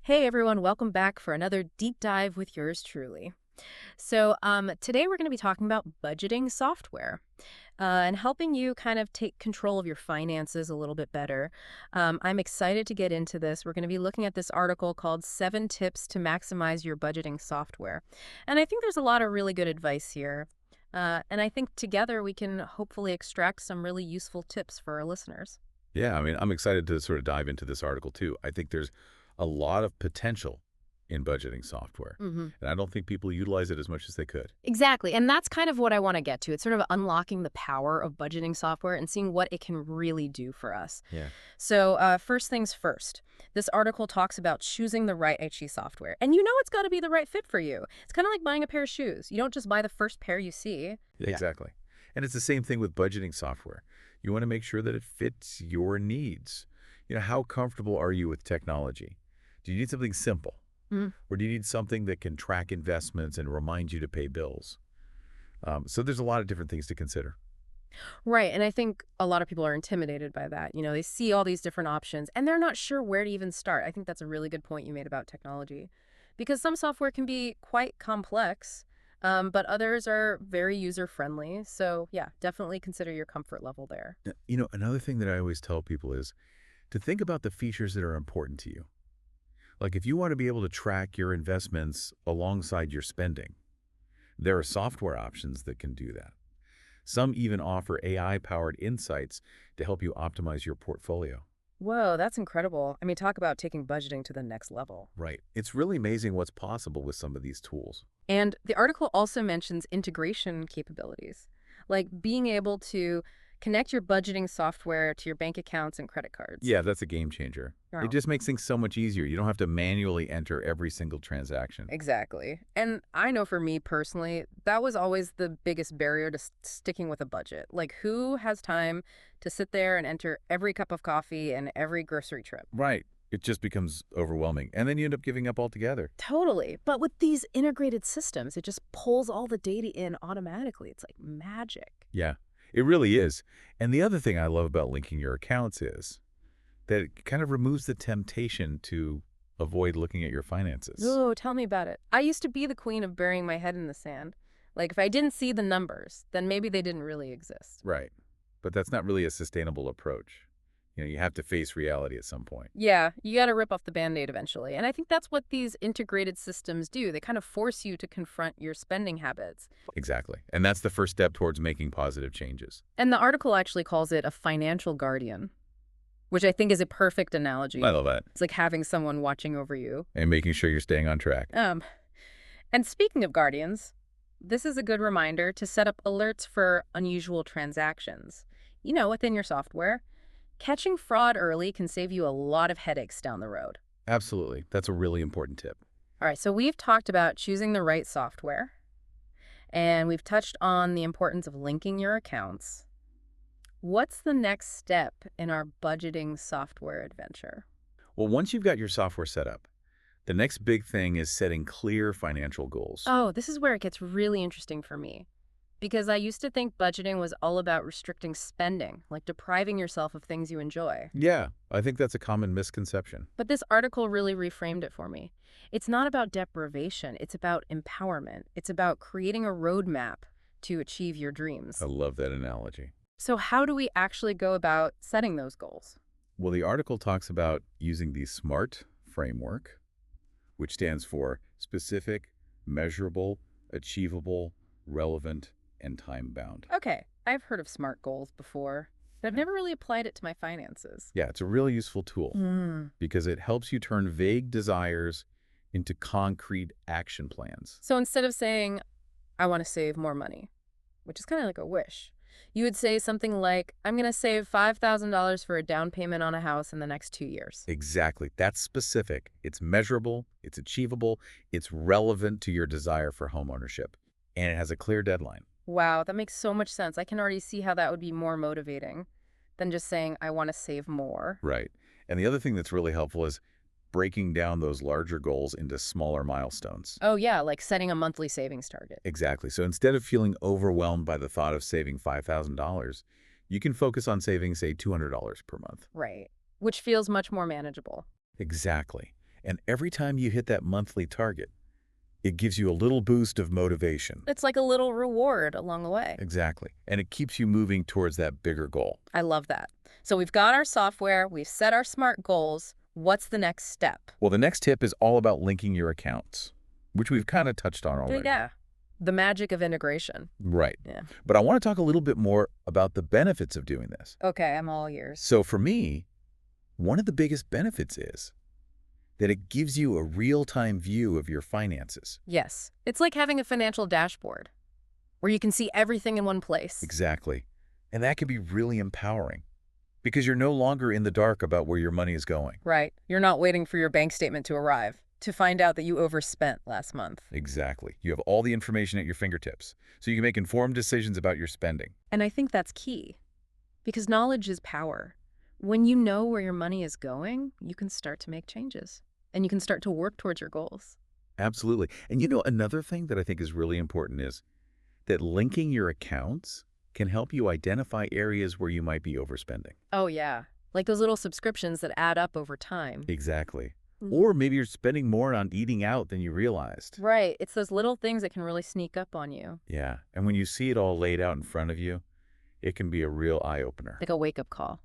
Hey everyone, welcome back for another deep dive with yours truly. Today we're going to be talking about budgeting software and helping you kind of take control of your finances a little bit better. I'm excited to get into this. We're going to be looking at this article called 7 Tips to Maximize Your Budgeting Software. And I think there's a lot of really good advice here. And I think together we can hopefully extract some really useful tips for our listeners. Yeah, I mean, I'm excited to sort of dive into this article too. I think there's a lot of potential in budgeting software, and I don't think people utilize it as much as they could. Exactly. And that's kind of what I want to get to. It's sort of unlocking the power of budgeting software and seeing what it can really do for us. Yeah. First things first, this article talks about choosing the right IT software. And you know it's got to be the right fit for you. It's kind of like buying a pair of shoes. You don't just buy the first pair you see. Exactly. And it's the same thing with budgeting software. You want to make sure that it fits your needs. How comfortable are you with technology? Do you need something simple? Or do you need something that can track investments and remind you to pay bills? So there's a lot of different things to consider. Right. And I think a lot of people are intimidated by that. They see all these different options and they're not sure where to even start. I think that's a really good point you made about technology because some software can be quite complex, but others are very user-friendly. So yeah, definitely consider your comfort level there. Another thing that I always tell people is to think about the features that are important to you. Like if you want to be able to track your investments alongside your spending, there are software options that can do that. Some even offer AI-powered insights to help you optimize your portfolio. Whoa, that's incredible. I mean, talk about taking budgeting to the next level. Right. It's really amazing what's possible with some of these tools. And the article also mentions integration capabilities, like being able to connect your budgeting software to your bank accounts and credit cards. Yeah, that's a game changer. Wow. It just makes things so much easier. You don't have to manually enter every single transaction. Exactly. And I know for me personally, that was always the biggest barrier to sticking with a budget. Like, who has time to sit there and enter every cup of coffee and every grocery trip? Right. It just becomes overwhelming. And then you end up giving up altogether. Totally. But with these integrated systems, it just pulls all the data in automatically. It's like magic. Yeah, it really is. And the other thing I love about linking your accounts is that it kind of removes the temptation to avoid looking at your finances. Oh, tell me about it. I used to be the queen of burying my head in the sand. Like, if I didn't see the numbers, then maybe they didn't really exist. Right. But that's not really a sustainable approach. You have to face reality at some point. Yeah, you got to rip off the Band-Aid eventually. And I think that's what these integrated systems do. They kind of force you to confront your spending habits. Exactly. And that's the first step towards making positive changes. And the article actually calls it a financial guardian, which I think is a perfect analogy. I love that. It's like having someone watching over you. And making sure you're staying on track. And speaking of guardians, this is a good reminder to set up alerts for unusual transactions, within your software. Catching fraud early can save you a lot of headaches down the road. Absolutely. That's a really important tip. All right, so we've talked about choosing the right software, and we've touched on the importance of linking your accounts. What's the next step in our budgeting software adventure? Well, once you've got your software set up, the next big thing is setting clear financial goals. Oh, this is where it gets really interesting for me. Because I used to think budgeting was all about restricting spending, like depriving yourself of things you enjoy. Yeah, I think that's a common misconception. But this article really reframed it for me. It's not about deprivation, it's about empowerment. It's about creating a roadmap to achieve your dreams. I love that analogy. So how do we actually go about setting those goals? Well, the article talks about using the SMART framework, which stands for specific, measurable, achievable, relevant, and time-bound. Okay, I've heard of SMART goals before, but I've never really applied it to my finances. Yeah, it's a really useful tool because it helps you turn vague desires into concrete action plans. So instead of saying, I want to save more money, which is kind of like a wish, you would say something like, I'm going to save $5,000 for a down payment on a house in the next 2 years. Exactly. That's specific. It's measurable, it's achievable, it's relevant to your desire for home ownership, and it has a clear deadline. Wow, that makes so much sense. I can already see how that would be more motivating than just saying, I want to save more. Right. And the other thing that's really helpful is breaking down those larger goals into smaller milestones. Oh, yeah, like setting a monthly savings target. Exactly. So instead of feeling overwhelmed by the thought of saving $5,000, you can focus on saving, say, $200 per month. Right, which feels much more manageable. Exactly. And every time you hit that monthly target, it gives you a little boost of motivation. It's like a little reward along the way. Exactly. And it keeps you moving towards that bigger goal. I love that. So we've got our software, we've set our SMART goals. What's the next step? Well, the next tip is all about linking your accounts, which we've kind of touched on already. Yeah. The magic of integration. Right. Yeah. But I want to talk a little bit more about the benefits of doing this. Okay, I'm all ears. So for me, one of the biggest benefits is that it gives you a real-time view of your finances. Yes. It's like having a financial dashboard where you can see everything in one place. Exactly. And that can be really empowering because you're no longer in the dark about where your money is going. Right. You're not waiting for your bank statement to arrive to find out that you overspent last month. Exactly. You have all the information at your fingertips, so you can make informed decisions about your spending. And I think that's key because knowledge is power. When you know where your money is going, you can start to make changes and you can start to work towards your goals. Absolutely. And another thing that I think is really important is that linking your accounts can help you identify areas where you might be overspending. Oh, yeah. Like those little subscriptions that add up over time. Exactly. Or maybe you're spending more on eating out than you realized. Right. It's those little things that can really sneak up on you. Yeah. And when you see it all laid out in front of you, it can be a real eye-opener. Like a wake-up call.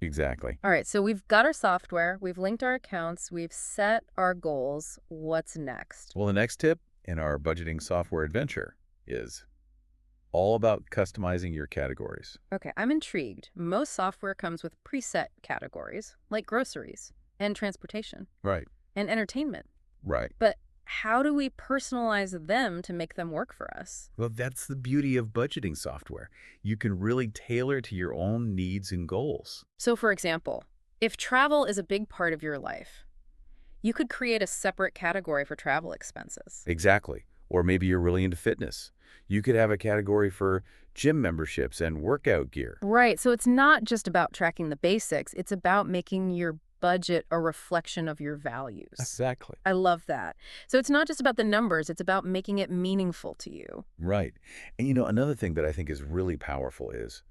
Exactly. All right, so we've got our software, we've linked our accounts, we've set our goals. What's next? Well, the next tip in our budgeting software adventure is all about customizing your categories. Okay, I'm intrigued. Most software comes with preset categories, like groceries and transportation Right. and entertainment. Right. But how do we personalize them to make them work for us? Well, that's the beauty of budgeting software. You can really tailor to your own needs and goals. So, for example, if travel is a big part of your life, you could create a separate category for travel expenses. Exactly. Or maybe you're really into fitness. You could have a category for gym memberships and workout gear. Right, so it's not just about tracking the basics, it's about making your budget a reflection of your values. Exactly. I love that. So it's not just about the numbers, it's about making it meaningful to you. Right. And another thing that I think is really powerful is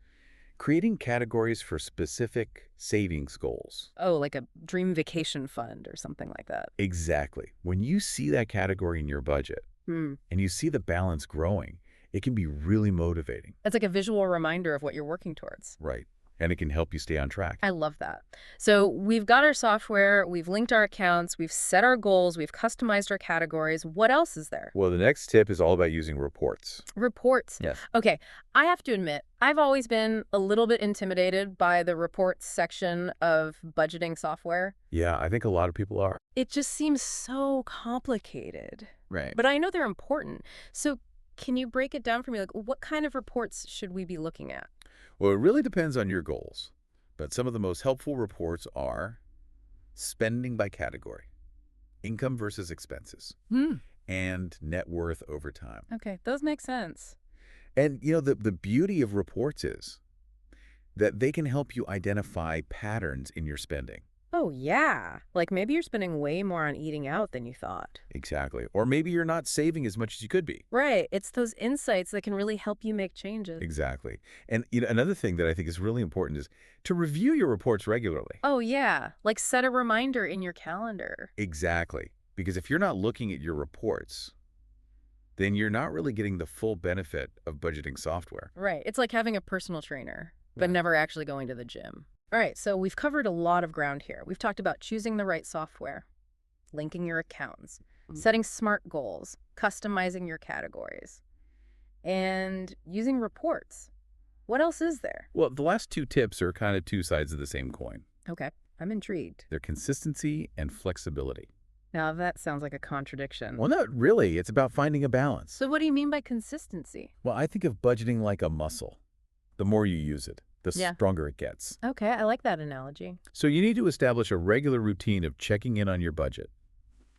creating categories for specific savings goals. Oh, like a dream vacation fund or something like that. Exactly. When you see that category in your budget and you see the balance growing, it can be really motivating. It's like a visual reminder of what you're working towards. Right. And it can help you stay on track. I love that. So we've got our software, we've linked our accounts, we've set our goals, we've customized our categories. What else is there? Well, the next tip is all about using reports. Reports. Yes. Okay, I have to admit, I've always been a little bit intimidated by the reports section of budgeting software. Yeah, I think a lot of people are. It just seems so complicated. Right. But I know they're important. So can you break it down for me? Like, what kind of reports should we be looking at? Well, it really depends on your goals. But some of the most helpful reports are spending by category, income versus expenses, and net worth over time. Okay, those make sense. And, the beauty of reports is that they can help you identify patterns in your spending. Oh, yeah. Like maybe you're spending way more on eating out than you thought. Exactly. Or maybe you're not saving as much as you could be. Right. It's those insights that can really help you make changes. Exactly. And another thing that I think is really important is to review your reports regularly. Oh, yeah. Like set a reminder in your calendar. Exactly. Because if you're not looking at your reports, then you're not really getting the full benefit of budgeting software. Right. It's like having a personal trainer, but Yeah. never actually going to the gym. All right, so we've covered a lot of ground here. We've talked about choosing the right software, linking your accounts, setting SMART goals, customizing your categories, and using reports. What else is there? Well, the last two tips are kind of two sides of the same coin. Okay, I'm intrigued. They're consistency and flexibility. Now that sounds like a contradiction. Well, not really. It's about finding a balance. So what do you mean by consistency? Well, I think of budgeting like a muscle. The more you use it, the stronger it gets. Okay, I like that analogy. So you need to establish a regular routine of checking in on your budget,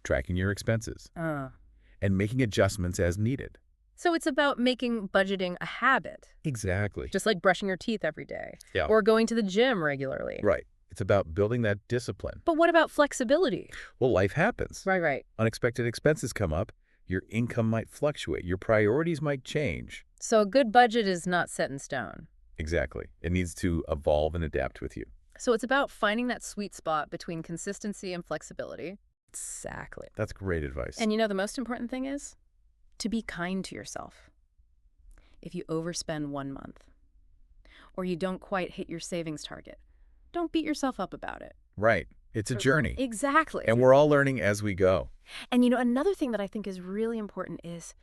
tracking your expenses, and making adjustments as needed. So it's about making budgeting a habit, Exactly. just like brushing your teeth every day Yeah. or going to the gym regularly. Right. It's about building that discipline. But what about flexibility? Well, life happens. Right. Unexpected expenses come up. Your income might fluctuate. Your priorities might change. So a good budget is not set in stone. Exactly. It needs to evolve and adapt with you. So it's about finding that sweet spot between consistency and flexibility. Exactly. That's great advice. And the most important thing is to be kind to yourself. If you overspend 1 month or you don't quite hit your savings target, don't beat yourself up about it. Right. It's a journey, Exactly. and we're all learning as we go. And another thing that I think is really important is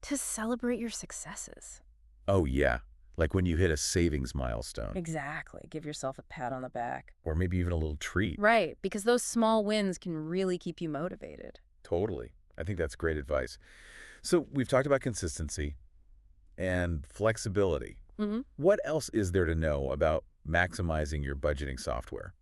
to celebrate your successes. Oh, yeah. Like when you hit a savings milestone, Exactly. Give yourself a pat on the back. or maybe even a little treat. Right, because those small wins can really keep you motivated. Totally. I think that's great advice. So we've talked about consistency and flexibility. Hmm. What else is there to know about maximizing your budgeting software?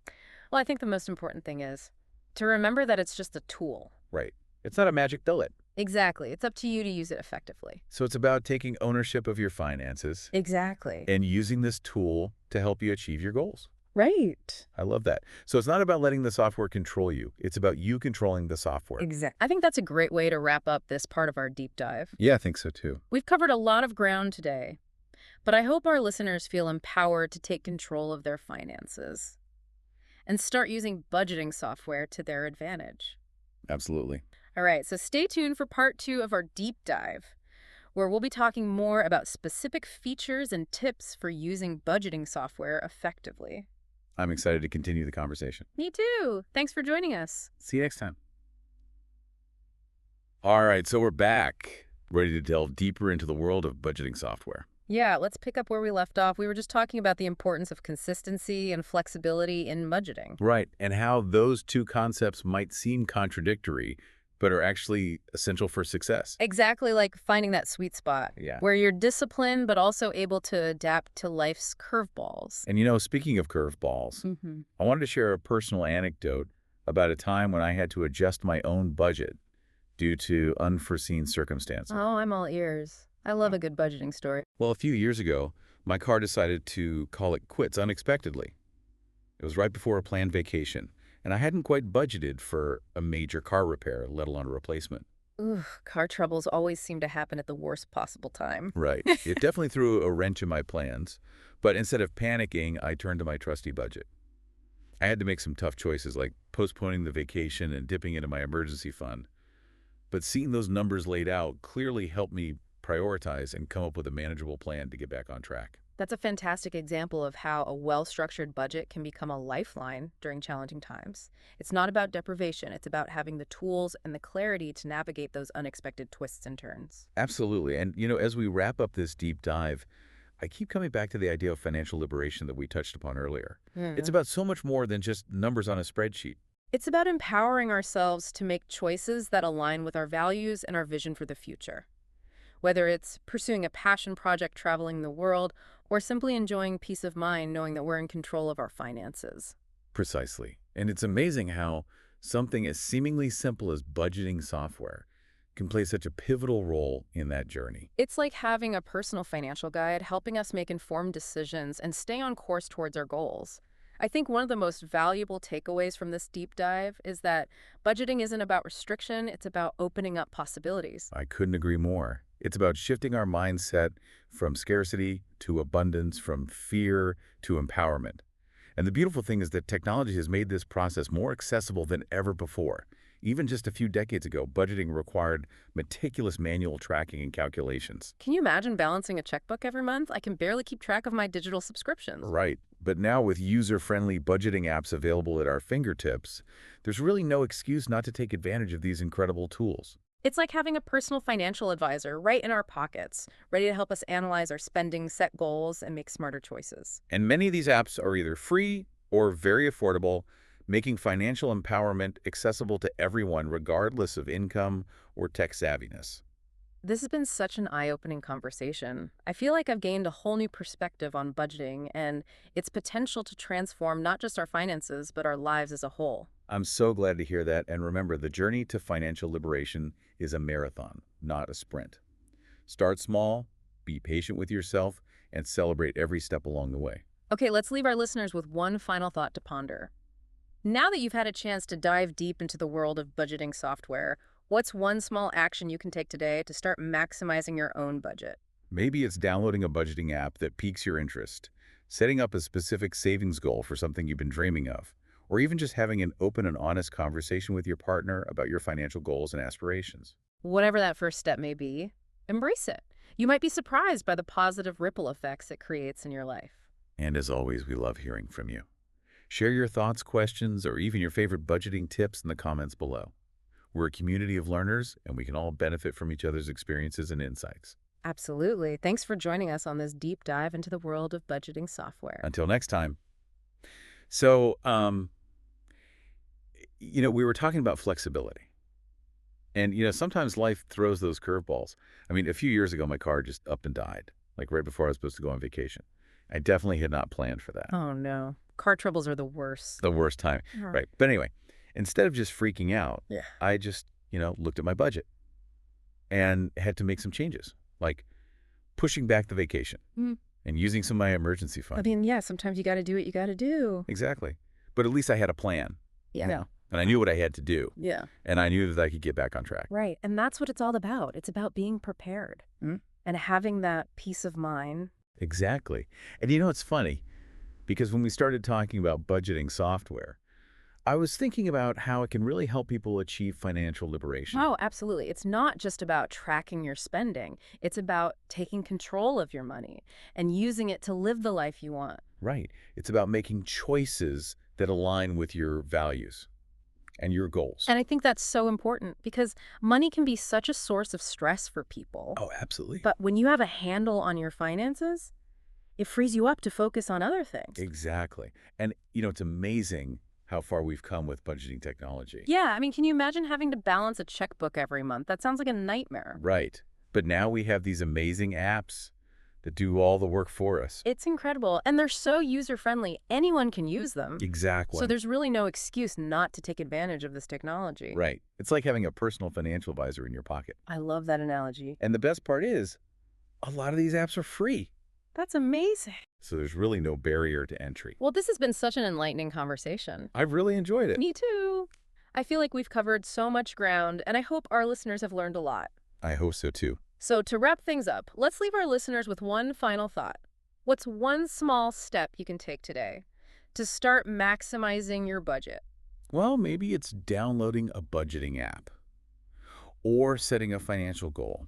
Well, I think the most important thing is to remember that it's just a tool. Right. It's not a magic bullet. Exactly. It's up to you to use it effectively. So it's about taking ownership of your finances Exactly. and using this tool to help you achieve your goals. Right. I love that. So it's not about letting the software control you. It's about you controlling the software. Exactly. I think that's a great way to wrap up this part of our deep dive. Yeah, I think so too. We've covered a lot of ground today, but I hope our listeners feel empowered to take control of their finances and start using budgeting software to their advantage. Absolutely. All right, so stay tuned for part 2 of our deep dive, where we'll be talking more about specific features and tips for using budgeting software effectively. I'm excited to continue the conversation. Me too. Thanks for joining us. See you next time. All right, so we're back, ready to delve deeper into the world of budgeting software. Yeah, let's pick up where we left off. We were just talking about the importance of consistency and flexibility in budgeting. Right, and how those two concepts might seem contradictory, but are actually essential for success. Exactly, like finding that sweet spot Yeah. where you're disciplined but also able to adapt to life's curveballs. And speaking of curveballs, Mm-hmm. I wanted to share a personal anecdote about a time when I had to adjust my own budget due to unforeseen circumstances. Oh, I'm all ears. I love a good budgeting story. Well, a few years ago, my car decided to call it quits unexpectedly. It was right before a planned vacation, and I hadn't quite budgeted for a major car repair, let alone a replacement. Ugh, car troubles always seem to happen at the worst possible time. Right. It definitely threw a wrench in my plans, but instead of panicking, I turned to my trusty budget. I had to make some tough choices, like postponing the vacation and dipping into my emergency fund. But seeing those numbers laid out clearly helped me prioritize and come up with a manageable plan to get back on track. That's a fantastic example of how a well-structured budget can become a lifeline during challenging times. It's not about deprivation, it's about having the tools and the clarity to navigate those unexpected twists and turns. Absolutely. And, as we wrap up this deep dive, I keep coming back to the idea of financial liberation that we touched upon earlier. It's about so much more than just numbers on a spreadsheet. It's about empowering ourselves to make choices that align with our values and our vision for the future. Whether it's pursuing a passion project traveling the world or simply enjoying peace of mind knowing that we're in control of our finances. Precisely. And it's amazing how something as seemingly simple as budgeting software can play such a pivotal role in that journey. It's like having a personal financial guide helping us make informed decisions and stay on course towards our goals. I think one of the most valuable takeaways from this deep dive is that budgeting isn't about restriction, it's about opening up possibilities. I couldn't agree more. It's about shifting our mindset from scarcity to abundance, from fear to empowerment. And the beautiful thing is that technology has made this process more accessible than ever before. Even just a few decades ago, budgeting required meticulous manual tracking and calculations. Can you imagine balancing a checkbook every month? I can barely keep track of my digital subscriptions. Right. But now with user-friendly budgeting apps available at our fingertips, there's really no excuse not to take advantage of these incredible tools. It's like having a personal financial advisor right in our pockets, ready to help us analyze our spending, set goals, and make smarter choices. And many of these apps are either free or very affordable, making financial empowerment accessible to everyone regardless of income or tech savviness. This has been such an eye-opening conversation. I feel like I've gained a whole new perspective on budgeting and its potential to transform not just our finances, but our lives as a whole. I'm so glad to hear that. And remember, the journey to financial liberation is a marathon, not a sprint. Start small, be patient with yourself, and celebrate every step along the way. Okay, let's leave our listeners with one final thought to ponder. Now that you've had a chance to dive deep into the world of budgeting software, what's one small action you can take today to start maximizing your own budget? Maybe it's downloading a budgeting app that piques your interest, setting up a specific savings goal for something you've been dreaming of, or even just having an open and honest conversation with your partner about your financial goals and aspirations. Whatever that first step may be, embrace it. You might be surprised by the positive ripple effects it creates in your life. And as always, we love hearing from you. Share your thoughts, questions, or even your favorite budgeting tips in the comments below. We're a community of learners, and we can all benefit from each other's experiences and insights. Absolutely. Thanks for joining us on this deep dive into the world of budgeting software. Until next time. So, we were talking about flexibility. And, sometimes life throws those curveballs. I mean, a few years ago, my car just up and died, like right before I was supposed to go on vacation. I definitely had not planned for that. Oh, no. Car troubles are the worst. The worst time. Oh. Right. But anyway, instead of just freaking out, Yeah. I just, looked at my budget and had to make some changes, like pushing back the vacation Mm. and using some of my emergency I fund. mean, yeah, sometimes you got to do what you got to do. Exactly. But at least I had a plan. Yeah. And I knew what I had to do. Yeah. And I knew that I could get back on track. Right. And that's what it's all about. It's about being prepared and having that peace of mind. Exactly. And it's funny, because when we started talking about budgeting software, I was thinking about how it can really help people achieve financial liberation. Oh, absolutely. It's not just about tracking your spending. It's about taking control of your money and using it to live the life you want. Right. It's about making choices that align with your values and your goals. And I think that's so important because money can be such a source of stress for people. Oh, absolutely. But when you have a handle on your finances, it frees you up to focus on other things. Exactly. And, it's amazing how far we've come with budgeting technology. Yeah, I mean, can you imagine having to balance a checkbook every month? That sounds like a nightmare. Right. But now we have these amazing apps that do all the work for us. It's incredible. And they're so user-friendly. Anyone can use them. Exactly. So there's really no excuse not to take advantage of this technology. Right. It's like having a personal financial advisor in your pocket. I love that analogy. And the best part is, a lot of these apps are free. That's amazing. So there's really no barrier to entry. Well, this has been such an enlightening conversation. I've really enjoyed it. Me too. I feel like we've covered so much ground, and I hope our listeners have learned a lot. I hope so too. So to wrap things up, let's leave our listeners with one final thought. What's one small step you can take today to start maximizing your budget? Well, maybe it's downloading a budgeting app, or setting a financial goal,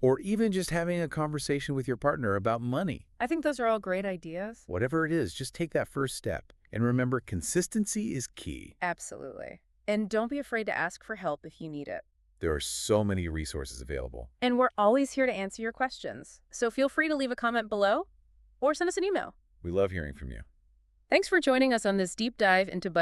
or even just having a conversation with your partner about money. I think those are all great ideas. Whatever it is, just take that first step. And remember, consistency is key. Absolutely. And don't be afraid to ask for help if you need it. There are so many resources available. And we're always here to answer your questions. So feel free to leave a comment below or send us an email. We love hearing from you. Thanks for joining us on this deep dive into